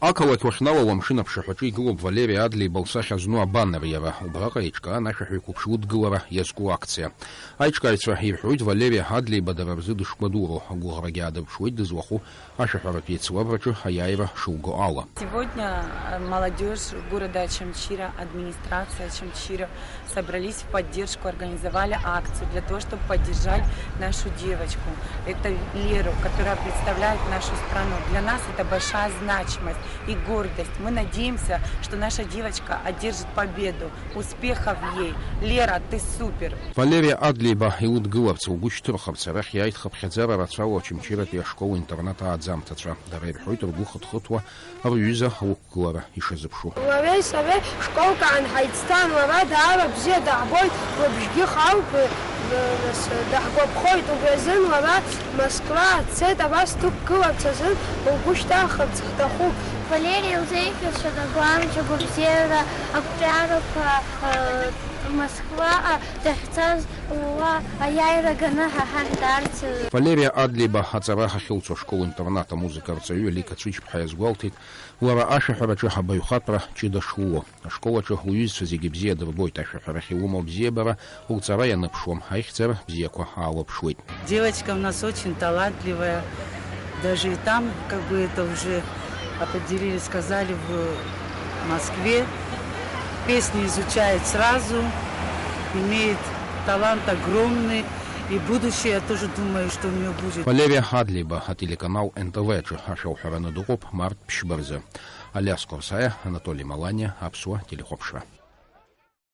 Ақалақь уахьналауа амшын аԥшаҳәаҿы игылоуп Валери Адлеиба лсахьа зну абанреиара, убраҟа еиҿкаан ашәаҳәаҩқәа ԥшьудгылара иазку акциа. Аиҿкааҩцәа ирҳәоит Валери Адлеиба дара рзы дышкәадуроу, агәыӷрагьы аадырԥшуеит дызлахәу ашәаҳәаратә еицлабраҿы аиааира шылго ала. Сегодня молодежь города Очамчира, администрация Очамчира собрались в поддержку, организовали акцию для того, чтобы поддержать нашу девочку. Это Леру, которая представляет нашу страну. Для нас это большая значимость и гордость. Мы надеемся, что наша девочка одержит победу. Успехов ей. Лера, ты супер. Валерия Адлеиба илыдгыларц лгәы шьҭырхырц арахь иааит хыԥхьаӡара рацәала Очамчиратәи ашкол-интернат ааӡамҭацәа. Дара ирҳәоит ргәы хыҭхыҭуа рҩыза аусқәлара ишазыԥшу. Лареи сареи школка анҳаицҭан, лара даара бзиа даҳбоит, лыбжьгьы халп даҳгәаԥхоит. Убри азын лара Москва дцеит, абас дықәгыларц азын лгәы шьҭархырц ҳҭахуп. Валерия илзеиӷьашьа дагәамҵ агәабзиара ақәҿиарақәа Москва дахьцаз уа аиааира ганы ҳаҳардарц. Валерия Адлеиба аҵара ҳахьылцо ашкол-интернат амузыкарҵаҩы Лика Цәыџьԥҳа иазгәалҭеит, лара ашәаҳәараҿы абаҩхатәра ҷыда шлуо. Ашкол аҿы лҩызцәа зегьы бзиа дырбоит, ашәаҳәарахь илымоу бзиабара лҵара ианыԥшуам, аихьӡара бзиақәа аалаԥшуеит. Девочка у нас очень талантливая. Даже и там, как бы это уже определили, сказали в Москве. Песни изучает сразу, имеет талант огромный, и будущее, я тоже думаю, что у нее будет. Валерия Адлеиба, телеканал НТВ, ашәаҳәара дыҟоуп Март Ԥшьбарзы. Алиас Корсаиа, Анатолий Маланиа, Аԥсуа телехәаԥшра.